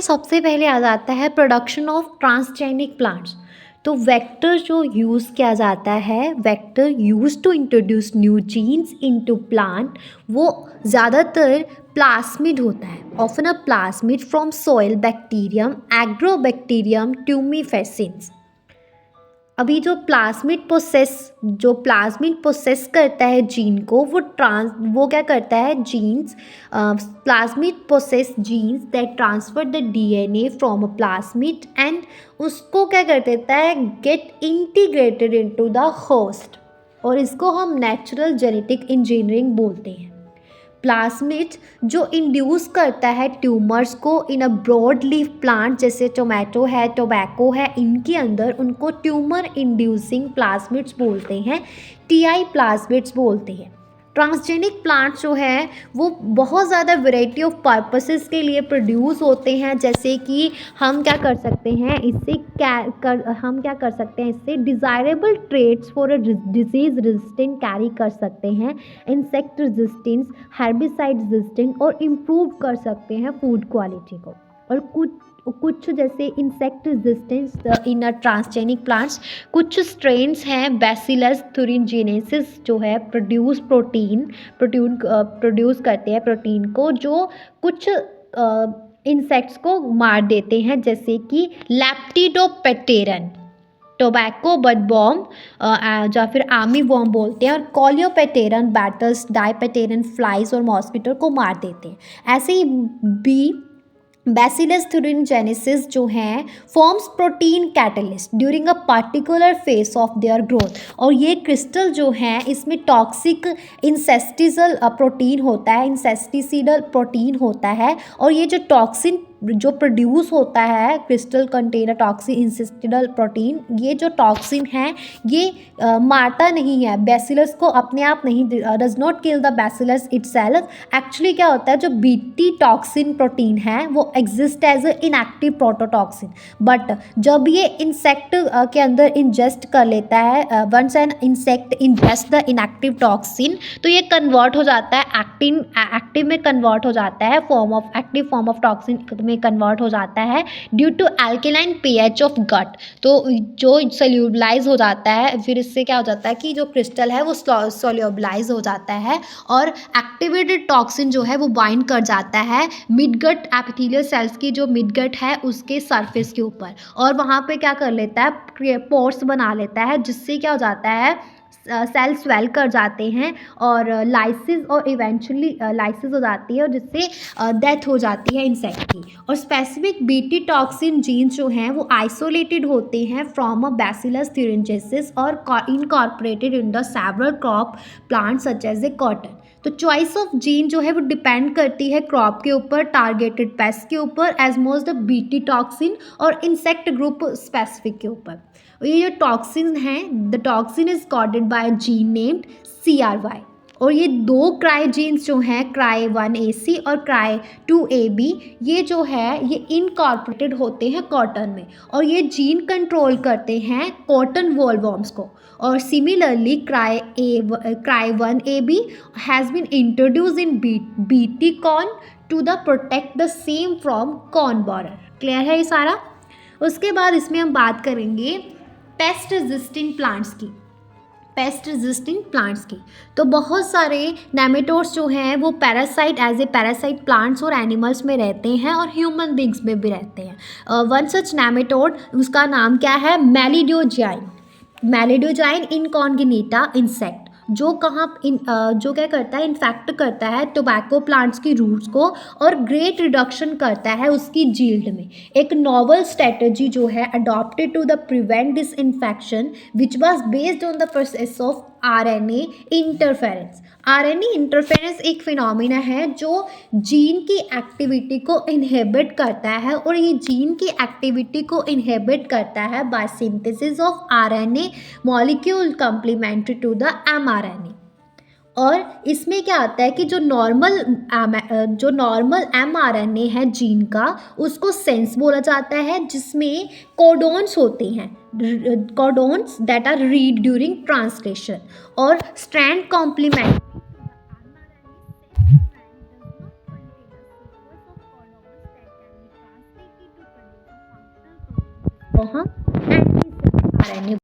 में सबसे पहले आ जाता है प्रोडक्शन ऑफ ट्रांसजेनिक प्लांट्स। तो वेक्टर जो यूज़ किया जाता है, vector use to introduce new genes into plant, वो ज़्यादातर प्लास्मिड होता है, often a plasmid from soil bacterium, agrobacterium, tumefaciens. अभी जो प्लाज्मिड प्रोसेस करता है जीन को, वो क्या करता है, genes, plasmid process genes that transfer the DNA from a plasmid and उसको क्या कर देता है, get integrated into the host, और इसको हम नेचुरल जेनेटिक इंजीनियरिंग बोलते हैं। प्लाज्मिड जो इंड्यूस करता है ट्यूमर्स को इन अ ब्रॉड लीफ प्लांट, जैसे टोमेटो है, टोबैको है, इनके अंदर उनको ट्यूमर इंड्यूसिंग प्लाज्मिड्स बोलते हैं, टीआई प्लाज्मिड्स बोलते हैं। ट्रांसजेनिक प्लांट्स जो है वो बहुत ज़्यादा वैरायटी ऑफ पर्पसेस के लिए प्रोड्यूस होते हैं, जैसे कि हम क्या कर सकते हैं इससे, इससे desirable traits for a disease resistant carry कर सकते हैं, इंसेक्ट रेजिस्टेंस, हेर्बिसाइड रेजिस्टेंट, और इम्प्रूव कर सकते हैं फूड क्वालिटी को। और कुछ जैसे insect resistance in a transgenic plants, कुछ स्ट्रेन्स हैं बैसिलस thuringiensis जो है प्रोड्यूस करते हैं प्रोटीन को, जो कुछ इंसेक्ट्स को मार देते हैं, जैसे कि लैप्टिडोप्टेरन, टोबैको बड बॉम, या फिर आर्मी बॉम बोलते हैं, और कॉलियोपेटेरन बैटल्स, डाइपेटेरन फ्लाइज और मॉस्किटो को मार देते हैं। ऐसे ही बी बैसिलस thuringiensis जो हैं forms protein catalyst during a particular phase of their growth, और ये क्रिस्टल जो हैं इसमें टॉक्सिक इंसेस्टिसल प्रोटीन होता है, इंसेस्टिसिडल प्रोटीन होता है, और ये जो टॉक्सिन जो प्रोड्यूस होता है क्रिस्टल कंटेनर टॉक्सिन इंसेस्टिडल प्रोटीन, ये जो टॉक्सिन है ये मारता नहीं है बैसिलस को, अपने आप नहीं, does not kill the bacillus itself. Actually क्या होता है, जो बीटी टॉक्सिन प्रोटीन है वो exist as a inactive prototoxin, but जब ये इंसेक्ट के अंदर इंजेस्ट कर लेता है, once an insect ingest the inactive toxin, तो ये कन्वर्ट हो जाता है एक्टिव में कन्वर्ट हो जाता है, एक्टिव फॉर्म ऑफ टॉक्सिन में कन्वर्ट हो जाता है due to alkaline pH of gut. तो जो सोल्यूबलाइज हो जाता है, फिर इससे क्या हो जाता है कि जो क्रिस्टल है वो सोल्यूबलाइज हो जाता है, और एक्टिवेटेड टॉक्सिन जो है वो बाइंड कर जाता है मिडगट एपिथेलियल सेल्स की, जो मिडगट है उसके सरफेस के ऊपर, और वहाँ पे क्या कर लेता है, पोर्स बना लेता है, जिससे क्या हो जाता है, सेल स्वेल कर जाते हैं, और लाइसिस, और इवेंचुअली लाइसिस हो जाती है, और जिससे डेथ हो जाती है इंसेक्ट की। और स्पेसिफिक बीटी टॉक्सिन जीन्स जो हैं वो आइसोलेटेड होते हैं फ्रॉम अ बैसिलस thuringiensis और incorporated in the several crop plant such as a cotton. तो चॉइस ऑफ जीन जो है वो डिपेंड करती है क्रॉप के ऊपर, टारगेटेड पेस्ट के ऊपर, as most the BT toxin और इंसेक्ट ग्रुप स्पेसिफिक के ऊपर। ये जो टॉक्सिन हैं, the toxin is coded by a gene named CRY, और ये दो क्राई जीन्स जो हैं, क्राई 1AC और क्राई 2AB, ये जो है ये इनकॉर्पोरेटेड होते हैं कॉटन में, और ये जीन कंट्रोल करते हैं कॉटन वॉलवॉर्म्स को। और similarly cry 1AB has been introduce in BT corn to the protect the same from corn borer. Clear है ये सारा। उसके बाद इसमें हम बात करेंगे पेस्ट रेजिस्टेंट प्लांट्स की। तो बहुत सारे नेमेटोड्स जो हैं वो एज ए पैरासाइट प्लांट्स और एनिमल्स में रहते हैं, और ह्यूमन बींग्स में भी रहते हैं। वन सच नेमेटोड, उसका नाम क्या है, मेलिडोजाइन इनकॉन्गिनेटा इंसेक्ट, जो जो क्या करता है, इन्फेक्ट करता है टोबैको प्लांट्स की रूट्स को, और ग्रेट रिडक्शन करता है उसकी जील्ड में। एक नॉवल स्ट्रेटजी जो है adopted to the prevent this infection which was based on the process of RNA interference. RNA interference एक फिनोमिना है जो जीन की एक्टिविटी को इनहिबिट करता है, और ये जीन की एक्टिविटी को इनहिबिट करता है by synthesis of RNA molecule complementary to the mRNA। और इसमें क्या आता है कि जो नॉर्मल mRNA है जीन का, उसको सेंस बोला जाता है, जिसमें कोडोन्स होते हैं, codons that are read during translation, और स्ट्रैंड कॉम्प्लीमेंट को हम एंटी आरएनए